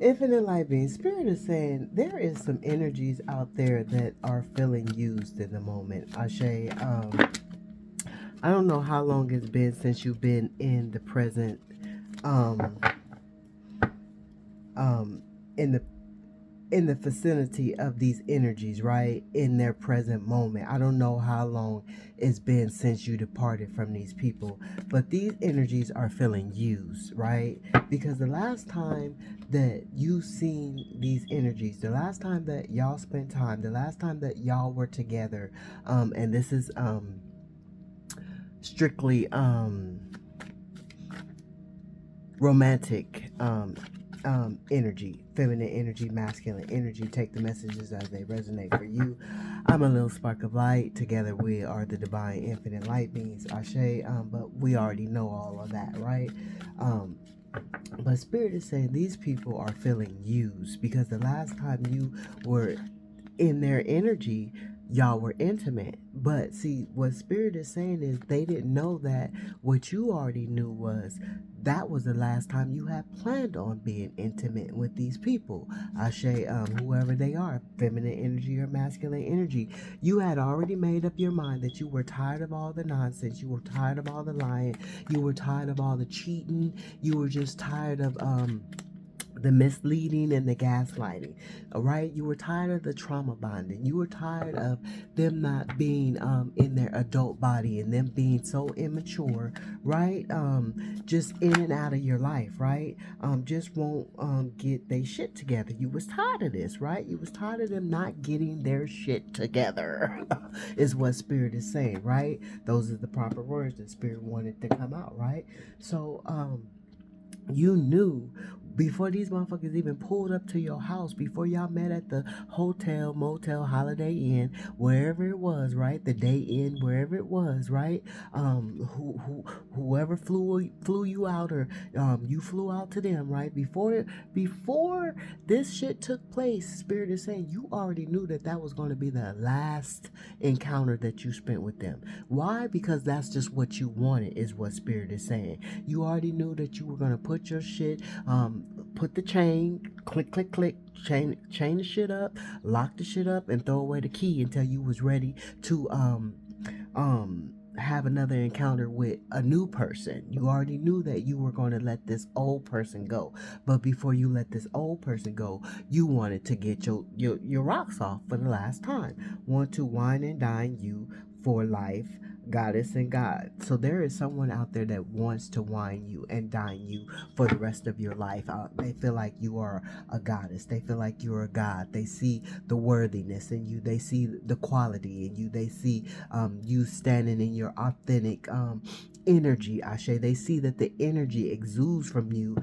Infinite light being, Spirit is saying there is some energies out there that are feeling used in the moment. Ashe, I don't know how long it's been since you've been in the present, um, um, in the vicinity of these energies, right? In their present moment. I don't know how long it's been since you departed from these people, but these energies are feeling used, right? Because the last time that you seen these energies, the last time that y'all spent time, the last time that y'all were together, and this is strictly romantic energy, feminine energy, masculine energy. Take the messages as they resonate for you. I'm a little spark of light. Together we are the divine infinite light beings, Ashe. But we already know all of that, right? But Spirit is saying these people are feeling used because the last time you were in their energy, y'all were intimate. But see, what Spirit is saying is they didn't know that what you already knew was that was the last time you had planned on being intimate with these people. Ashe, whoever they are, feminine energy or masculine energy, you had already made up your mind that you were tired of all the nonsense, you were tired of all the lying, you were tired of all the cheating, you were just tired of the misleading and the gaslighting. All right, you were tired of the trauma bonding, you were tired of them not being in their adult body and them being so immature, right? Just in and out of your life, right? Just won't get their shit together. You was tired of this, right? You was tired of them not getting their shit together. Is what Spirit is saying, right? Those are the proper words that Spirit wanted to come out, right? So you knew before these motherfuckers even pulled up to your house, before y'all met at the hotel, motel, Holiday Inn, wherever it was, right? The Day Inn, wherever it was, right? Whoever flew you out, or you flew out to them, right? Before this shit took place, Spirit is saying you already knew that that was going to be the last encounter that you spent with them. Why? Because that's just what you wanted, is what Spirit is saying. You already knew that you were going to put your shit, put the chain, click, click, click, chain the shit up, lock the shit up, and throw away the key until you was ready to have another encounter with a new person. You already knew that you were going to let this old person go, but before you let this old person go, you wanted to get your rocks off for the last time. Want to wine and dine you for life, goddess and God. So there is someone out there that wants to wine you and dine you for the rest of your life. They feel like you are a goddess. They feel like you're a god. They see the worthiness in you. They see the quality in you. They see you standing in your authentic energy, Ashe. They see that the energy exudes from you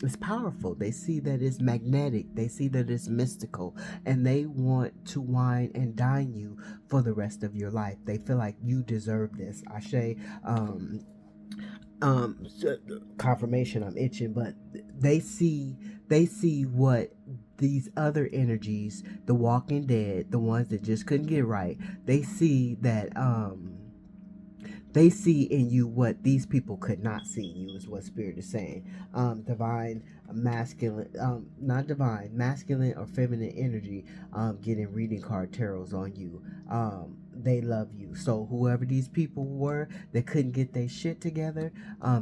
is powerful. They see that it's magnetic. They see that it's mystical, and they want to wine and dine you for the rest of your life. They feel like you deserve this, Ashe. So, confirmation, I'm itching, but they see what these other energies, the Walking Dead, the ones that just couldn't get right, they see that they see in you what these people could not see in you, is what Spirit is saying. Divine masculine, not divine, masculine or feminine energy, getting reading card tarots on you. They love you. So whoever these people were that couldn't get their shit together,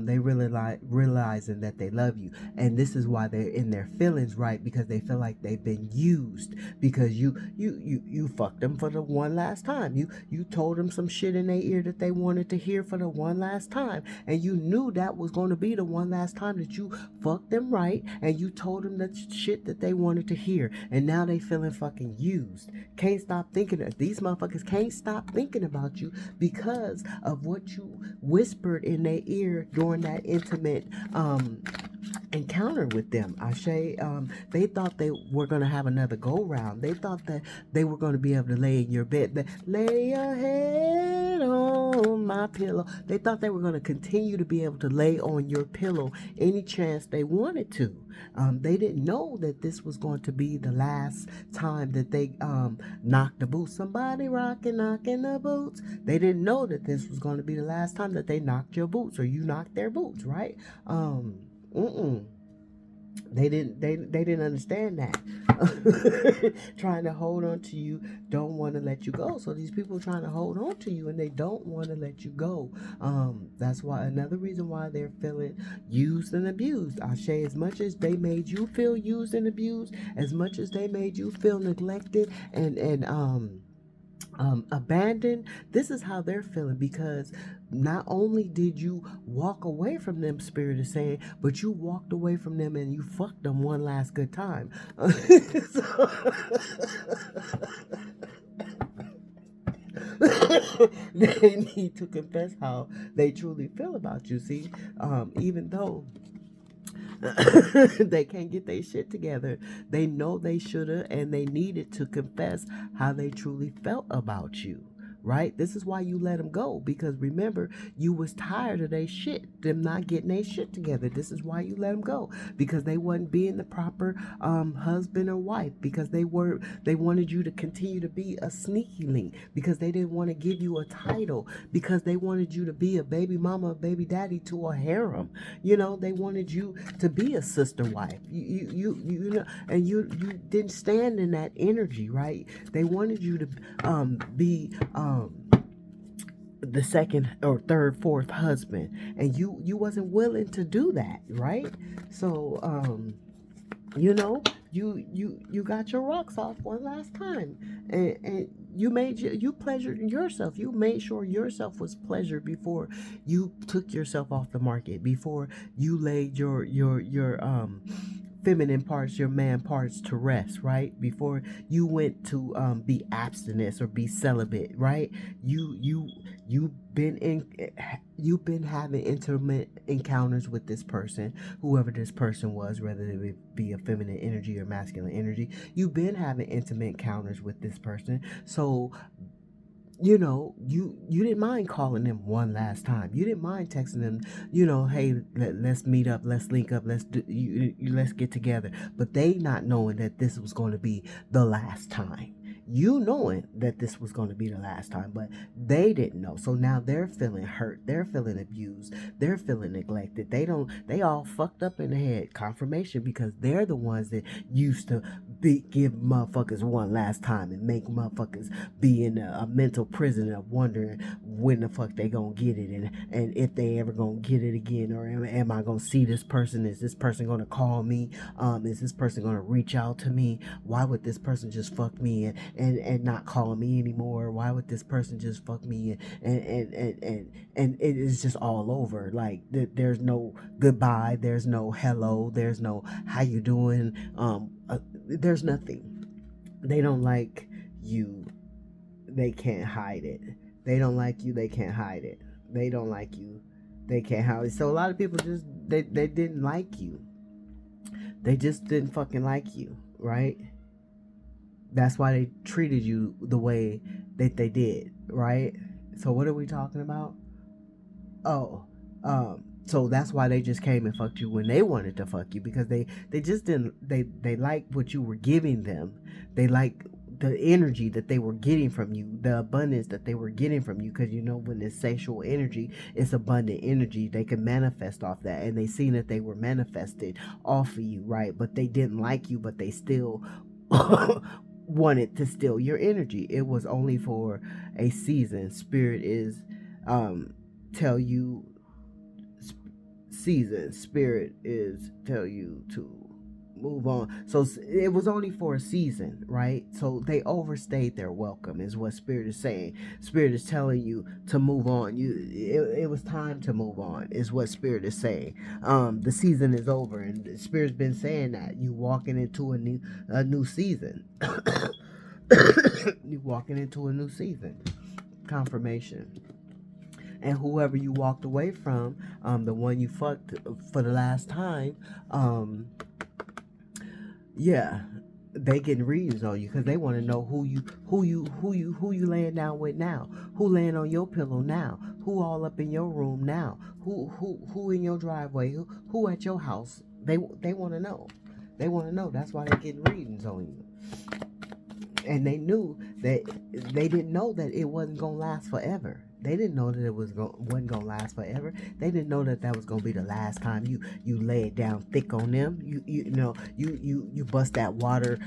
they really realizing that they love you. And this is why they're in their feelings, right? Because they feel like they've been used, because you fucked them for the one last time. You told them some shit in their ear that they wanted to hear for the one last time, and you knew that was going to be the one last time that you fucked them right, and you told them that shit that they wanted to hear, and now they feeling fucking used. Can't stop thinking of these motherfuckers. Can't stop thinking about you because of what you whispered in their ear during that intimate encounter with them. Ashe, they thought they were going to have another go round. They thought that they were going to be able to lay in your bed, lay your head on my pillow. They thought they were going to continue to be able to lay on your pillow any chance they wanted to. They didn't know that this was going to be the last time that they knocked the boots. Somebody knocking the boots. They didn't know that this was going to be the last time that they knocked your boots, or you knocked their boots, right? Mm-mm. They didn't understand that. Trying to hold on to you, don't want to let you go. So these people trying to hold on to you and they don't want to let you go. That's why, another reason why they're feeling used and abused. Ashe, as much as they made you feel used and abused, as much as they made you feel neglected and abandoned, this is how they're feeling, because not only did you walk away from them, Spirit is saying, but you walked away from them and you fucked them one last good time. So, they need to confess how they truly feel about you. See, even though they can't get their shit together, they know they shoulda and they needed to confess how they truly felt about you. Right? This is why you let them go, because remember, you was tired of their shit, them not getting their shit together. This is why you let them go, because they wasn't being the proper husband or wife, because they wanted you to continue to be a sneaky link, because they didn't want to give you a title, because they wanted you to be a baby mama, a baby daddy to a harem. They wanted you to be a sister wife. You know, and you didn't stand in that energy, right? They wanted you to be the second or third, fourth husband, and you wasn't willing to do that, right? So you got your rocks off one last time, and you pleasured yourself. You made sure yourself was pleasured before you took yourself off the market, before you laid your feminine parts, your man parts to rest, right? Before you went to be abstinence or be celibate, right? You've been you've been having intimate encounters with this person, whoever this person was, whether it be a feminine energy or masculine energy. You've been having intimate encounters with this person. So you didn't mind calling them one last time. You didn't mind texting them, hey, let's meet up, let's link up, let's get together. But they not knowing that this was going to be the last time. You knowing that this was going to be the last time, but they didn't know. So now they're feeling hurt. They're feeling abused. They're feeling neglected. They all fucked up in the head. Confirmation, because they're the ones that used to give motherfuckers one last time and make motherfuckers be in a mental prison of wondering when the fuck they gonna get it, and if they ever gonna get it again, or am I gonna see this person? Is this person gonna call me? Is this person gonna reach out to me? Why would this person just fuck me and not call me anymore? Why would this person just fuck me and it is just all over? Like there's no goodbye, there's no hello, there's no how you doing, there's nothing. They don't like you, they can't hide it. They don't like you, they can't hide it. They don't like you, they can't hide it. So a lot of people just they didn't like you. They just didn't fucking like you, right? That's why they treated you the way that they did, right? So what are we talking about? Oh, so that's why they just came and fucked you when they wanted to fuck you, because they just didn't, they liked what you were giving them. They liked the energy that they were getting from you, the abundance that they were getting from you, because when it's sexual energy, it's abundant energy. They can manifest off that, and they seen that they were manifested off of you, right? But they didn't like you, but they still wanted to steal your energy. It was only for a season. Spirit is tell you, season, spirit is tell you to move on. So it was only for a season, right? So they overstayed their welcome, is what spirit is saying. Spirit is telling you to move on. It was time to move on, is what spirit is saying. The season is over, and the spirit's been saying that you walking into a new season. You walking into a new season. Confirmation. And whoever you walked away from, the one you fucked for the last time, yeah, they getting readings on you, because they want to know who you laying down with now, who laying on your pillow now, who all up in your room now, who in your driveway, who at your house. They want to know. They want to know. That's why they getting readings on you. And they knew that they didn't know that it wasn't gonna last forever. They didn't know that it wasn't gonna last forever. They didn't know that that was gonna be the last time you lay it down thick on them. You bust that water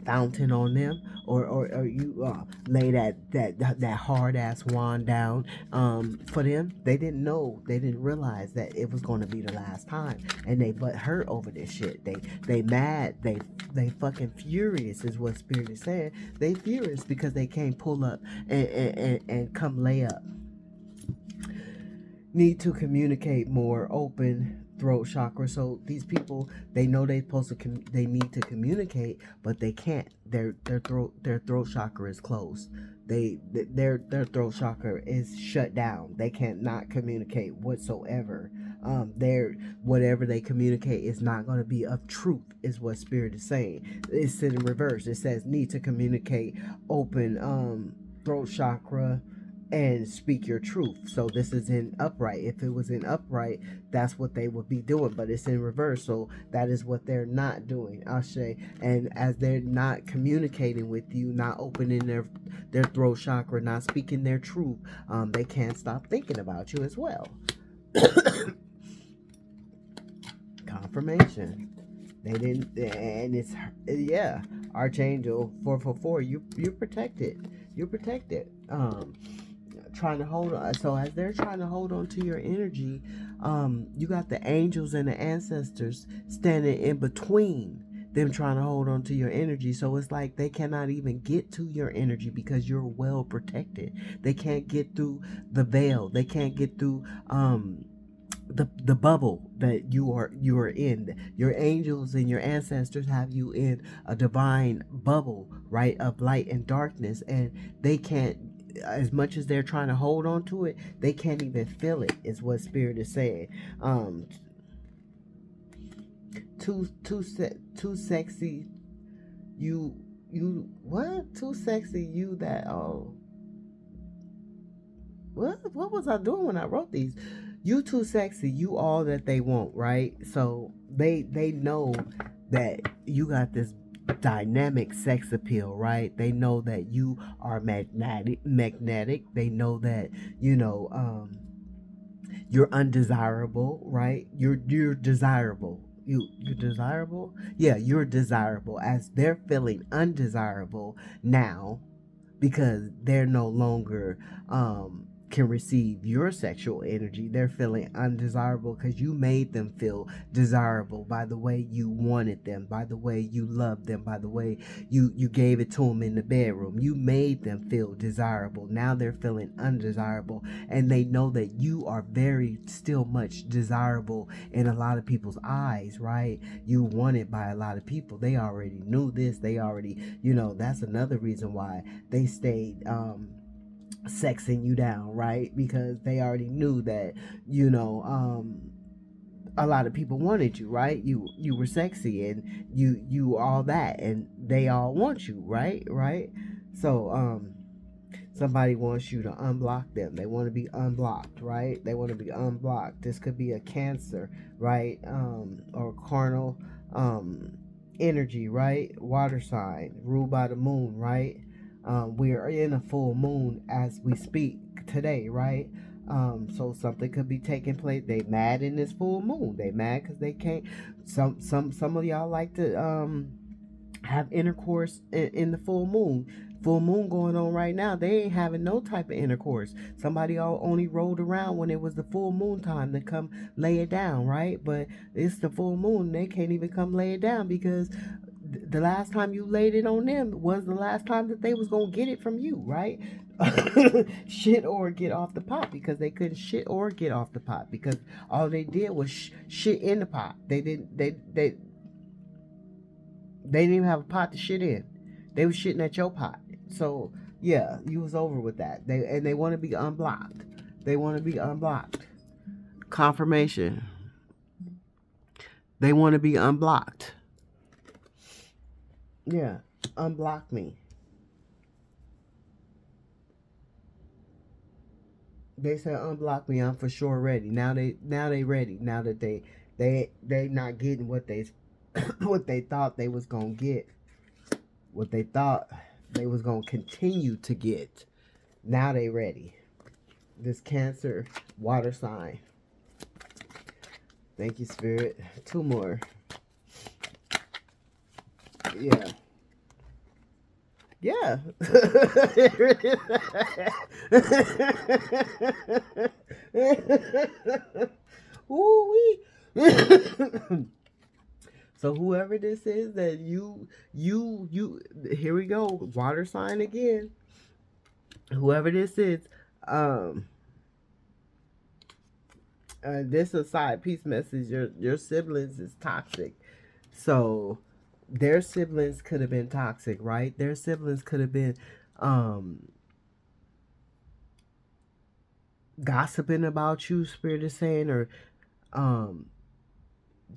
fountain on them, or you lay that hard ass wand down for them. They didn't know. They didn't realize that it was gonna be the last time, and they but hurt over this shit. They mad. They fucking furious is what Spirit is saying. They furious because they can't pull up and come lay up. Need to communicate more. Open throat chakra. So these people, they know they supposed to they need to communicate, but they can't. Their throat chakra is closed. Their throat chakra is shut down. They can't not communicate whatsoever. Their whatever they communicate is not going to be of truth, is what Spirit is saying. It's in reverse. It says need to communicate. Open throat chakra and speak your truth. So this is in upright. If it was in upright, that's what they would be doing, but it's in reverse. So that is what they're not doing, Ashe. And as they're not communicating with you, not opening their throat chakra, not speaking their truth, they can't stop thinking about you as well. Confirmation. They didn't, and it's, yeah, Archangel 444. You're protected. You're protected. Trying to hold on. So as they're trying to hold on to your energy, you got the angels and the ancestors standing in between them trying to hold on to your energy. So it's like they cannot even get to your energy because you're well protected. They can't get through the veil. They can't get through the bubble that you are in. Your angels and your ancestors have you in a divine bubble, right, of light and darkness, and they can't, as much as they're trying to hold on to it, they can't even feel it, is what Spirit is saying. Too sexy, you what? Too sexy, you that, oh, what was I doing when I wrote these? You too sexy, you all that they want, right? So they know that you got this dynamic sex appeal, right? They know that you are magnetic. They know that, you're undesirable, right? You're desirable. You're desirable? Yeah, you're desirable, as they're feeling undesirable now because they're no longer can receive your sexual energy. They're feeling undesirable because you made them feel desirable by the way you wanted them, by the way you loved them, by the way you gave it to them in the bedroom. You made them feel desirable. Now they're feeling undesirable, and they know that you are very still much desirable in a lot of people's eyes, right? You wanted by a lot of people. They already knew this. They already, that's another reason why they stayed sexing you down, right? Because they already knew that, a lot of people wanted you, right? You were sexy, and you all that, and they all want you, right. So somebody wants you to unblock them. They want to be unblocked, right? They want to be unblocked. This could be a Cancer, right? Or carnal energy, right? Water sign, ruled by the moon, right? We are in a full moon as we speak today, right? So something could be taking place. They mad in this full moon. They mad because they can't. Some of y'all like to have intercourse in the full moon. Full moon going on right now. They ain't having no type of intercourse. Somebody all only rolled around when it was the full moon time to come lay it down, right? But it's the full moon. They can't even come lay it down because the last time you laid it on them was the last time that they was gonna get it from you, right? Shit or get off the pot, because they couldn't shit or get off the pot because all they did was shit in the pot. They didn't even have a pot to shit in. They was shitting at your pot. So yeah, you was over with that. They want to be unblocked. They want to be unblocked. Confirmation. They want to be unblocked. Yeah, unblock me. They said unblock me. I'm for sure ready. Now they ready. Now that they not getting what they what they thought they was gonna get. What they thought they was gonna continue to get. Now they ready. This Cancer water sign. Thank you, Spirit. 2 more. Yeah. Yeah. Ooh-wee. So whoever this is that you here we go, water sign again. Whoever this is, um this is a side piece message. Your siblings is toxic. So their siblings could have been toxic, right? Their siblings could have been um gossiping about you, Spirit is saying, or um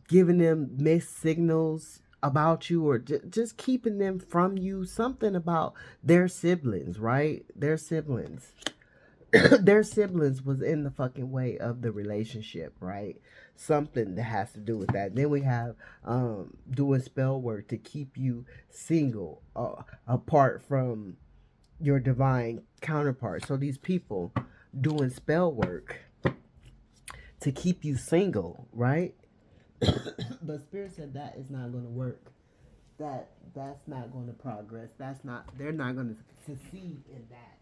giving them mixed signals about you, or just keeping them from you, something about their siblings, right? Their siblings. Their siblings was in the fucking way of the relationship, right? Something that has to do with that. Then we have doing spell work to keep you single, apart from your divine counterpart. So these people doing spell work to keep you single, right? But Spirit said that is not going to work. That's not going to progress. That's not. They're not going to succeed in that.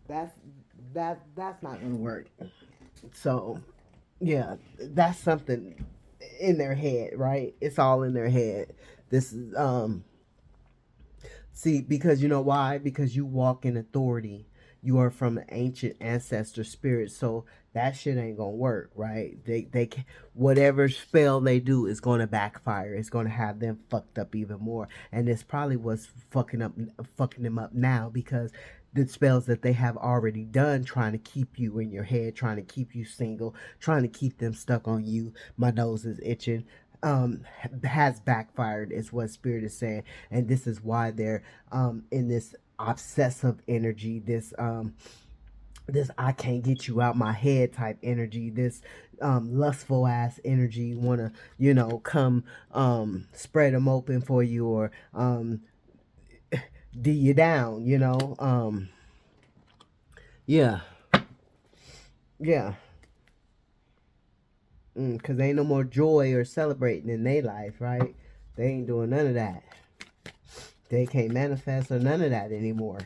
that's that's not going to work. So yeah, that's something in their head, right? It's all in their head. This is See, because you know why? Because you walk in authority. You are from an ancient ancestor spirit, so that shit ain't gonna work, right? They can, whatever spell they do is gonna backfire. It's gonna have them fucked up even more, and it's probably what's fucking them up now, because the spells that they have already done, trying to keep you in your head, trying to keep you single, trying to keep them stuck on you. My nose is itching. Has backfired, is what Spirit is saying, and this is why they're in this obsessive energy, this I can't get you out my head type energy, this lustful ass energy, want to come spread them open for you, or do you down, yeah, yeah, because ain't no more joy or celebrating in their life, right? They ain't doing none of that. They can't manifest or none of that anymore,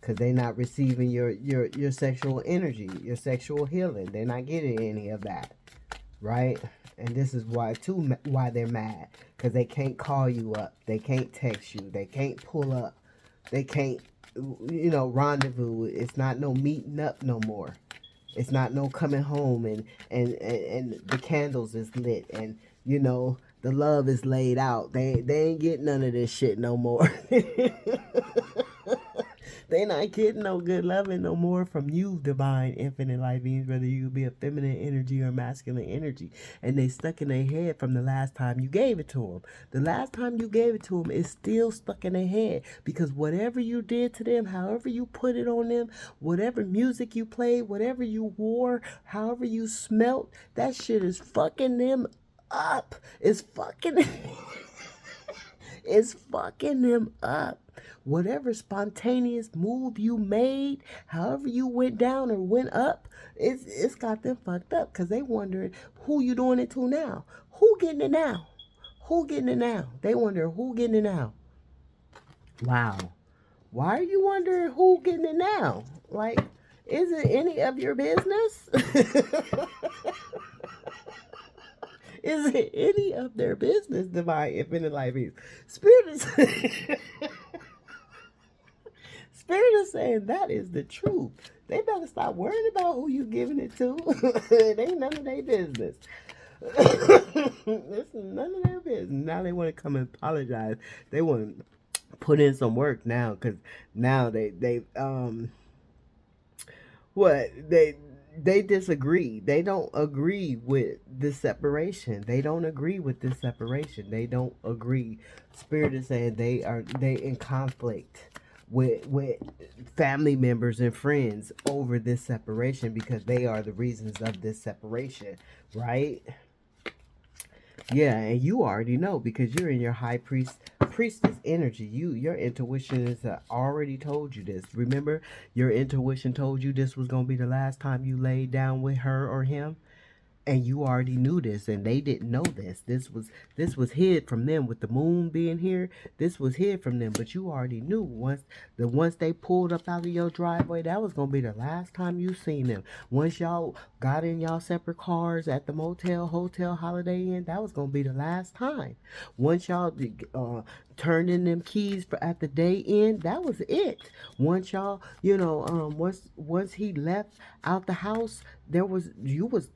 because they're not receiving your sexual energy, your sexual healing. They're not getting any of that, right? And this is why they're mad, because they can't call you up, they can't text you, they can't pull up, they can't rendezvous. It's not no meeting up no more. It's not no coming home, and the candles is lit, and the love is laid out. They ain't getting none of this shit no more. They not getting no good loving no more from you, divine infinite light beings, whether you be a feminine energy or masculine energy. And they stuck in their head from the last time you gave it to them. The last time you gave it to them is still stuck in their head, because whatever you did to them, however you put it on them, whatever music you played, whatever you wore, however you smelt, that shit is fucking them up. It's fucking it's fucking them up. Whatever spontaneous move you made, however you went down or went up, it's got them fucked up, because they wondering who you doing it to now. Who getting it now? Who getting it now? They wonder who getting it now. Wow. Why are you wondering who getting it now? Like, is it any of your business? Is it any of their business, divine infinite life is? Spirit is Spirit is saying that is the truth. They better stop worrying about who you giving it to. It ain't none of their business. It's none of their business. Now they want to come and apologize. They want to put in some work now, because now they disagree. They don't agree with this separation. They don't agree with this separation. They don't agree. Spirit is saying they in conflict with family members and friends over this separation, because they are the reasons of this separation, right? Yeah, and you already know because you're in your priestess energy. Your intuition is already told you this. Remember, your intuition told you this was gonna be the last time you laid down with her or him. And you already knew this, and they didn't know this. This was hid from them with the moon being here. This was hid from them, but you already knew once they pulled up out of your driveway, that was gonna be the last time you seen them. Once y'all got in y'all separate cars at the motel, hotel, Holiday Inn, that was gonna be the last time. Once y'all turned in them keys for at the day end, that was it. Once y'all, once he left out the house, there was you was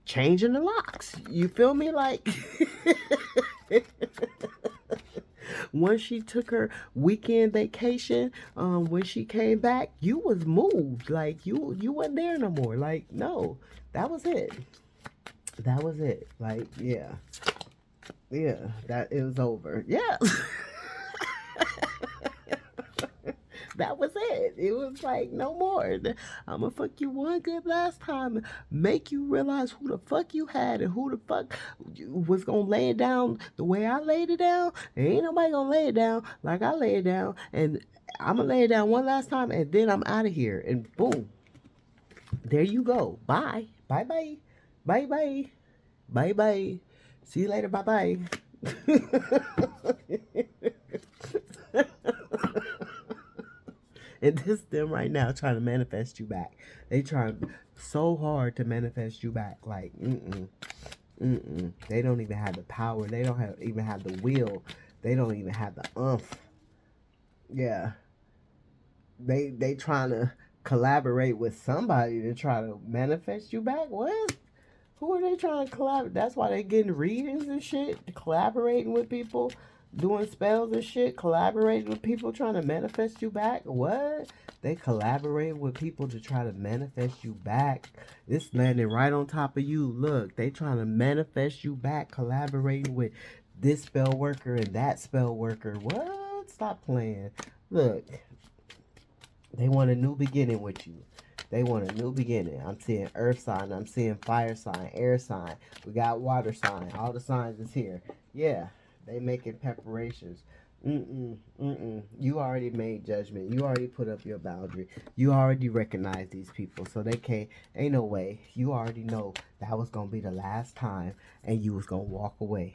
changing the locks. You feel me? Like once she took her weekend vacation, when she came back, you was moved. Like you wasn't there no more. Like no, that was it. That was it. Like yeah, that it was over. Yeah. That was it. It was like no more. I'm gonna fuck you one good last time, make you realize who the fuck you had and who the fuck was gonna lay it down the way I laid it down. And ain't nobody gonna lay it down like I lay it down. And I'm gonna lay it down one last time, and then I'm out of here. And boom, there you go. Bye, bye, bye, bye, bye, bye, bye. See you later. Bye, bye. And this them right now trying to manifest you back. They trying so hard to manifest you back. Like, They don't even have the power. They don't even have the will. They don't even have the umph. Yeah. They trying to collaborate with somebody to try to manifest you back. What? Who are they trying to collaborate? That's why they getting readings and shit, collaborating with people, doing spells and shit, collaborating with people trying to manifest you back. What? They collaborate with people to try to manifest you back. This landing right on top of you. Look, they trying to manifest you back, collaborating with this spell worker and that spell worker. What? Stop playing. Look, they want a new beginning with you. They want a new beginning. I'm seeing earth sign. I'm seeing fire sign, air sign. We got water sign. All the signs is here. Yeah, they making preparations. You already made judgment. You already put up your boundary. You already recognize these people. So they can't, ain't no way. You already know that was going to be the last time and you was going to walk away.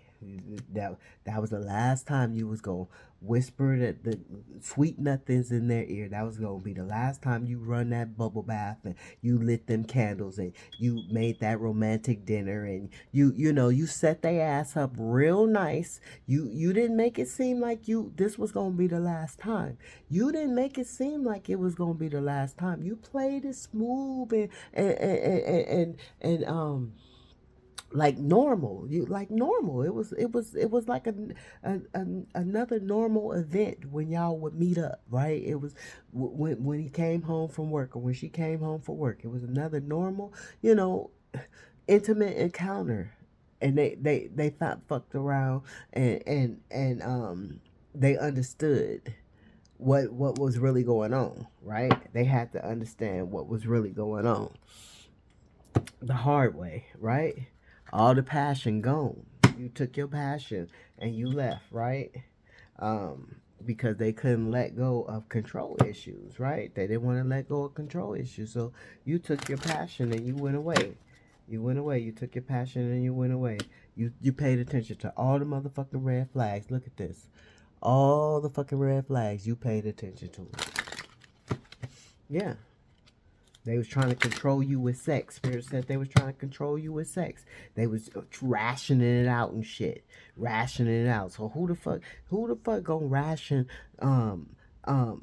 That was the last time you was going to whisper the sweet nothings in their ear. That was going to be the last time you run that bubble bath and you lit them candles and you made that romantic dinner and you set their ass up real nice. You didn't make it seem like this was going to be the last time. You didn't make it seem like it was going to be the last time. You played it smooth and like normal. You like normal. It was like another normal event when y'all would meet up, right? It was when he came home from work or when she came home from work. It was another normal, intimate encounter. And they fucked around and they understood what was really going on, right? They had to understand what was really going on the hard way, right? All the passion gone. You took your passion and you left, right? Because they couldn't let go of control issues, right? They didn't want to let go of control issues. So you took your passion and you went away. You went away. You took your passion and you went away. You paid attention to all the motherfucking red flags. Look at this. All the fucking red flags. You paid attention to them. Yeah. They was trying to control you with sex. Spirit said they was trying to control you with sex. They was rationing it out and shit. Rationing it out. So who the fuck gonna ration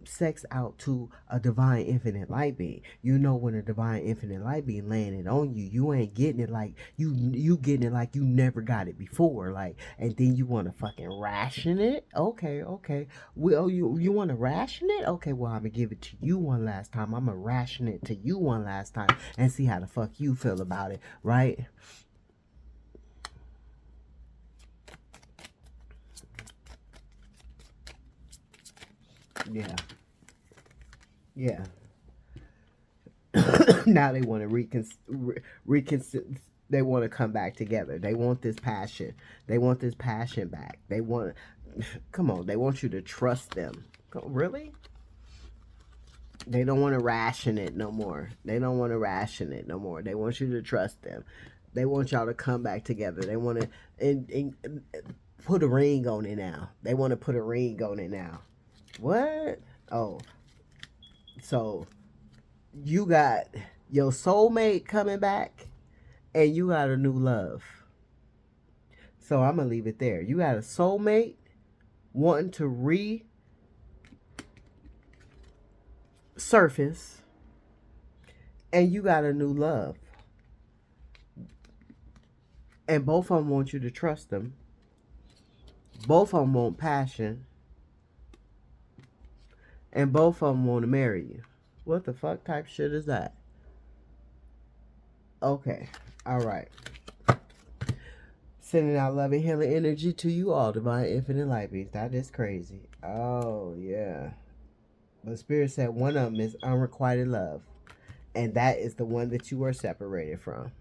sex out to a divine infinite light being? You know, when a divine infinite light being laying it on you, you ain't getting it like you getting it like you never got it before. Like, and then you want to fucking ration it? Okay. Well, you want to ration it? Okay, well, I'm gonna give it to you one last time. I'm gonna ration it to you one last time and see how the fuck you feel about it, right? Yeah. Yeah. Now they want to reconsider. They want to come back together. They want this passion. They want this passion back. They want, come on, they want you to trust them. Really? They don't want to ration it no more. They don't want to ration it no more. They want you to trust them. They want y'all to come back together. They want to and put a ring on it now. They want to put a ring on it now. What? Oh, so you got your soulmate coming back and you got a new love. So I'm going to leave it there. You got a soulmate wanting to resurface and you got a new love. And both of them want you to trust them. Both of them want passion. And both of them want to marry you. What the fuck type shit is that? Okay. All right. Sending out loving healing energy to you all, divine infinite light beings. That is crazy. Oh, yeah. But Spirit said one of them is unrequited love. And that is the one that you are separated from.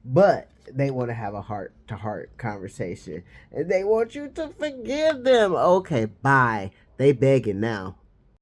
But they want to have a heart-to-heart conversation. And they want you to forgive them. Okay, bye. They begging now.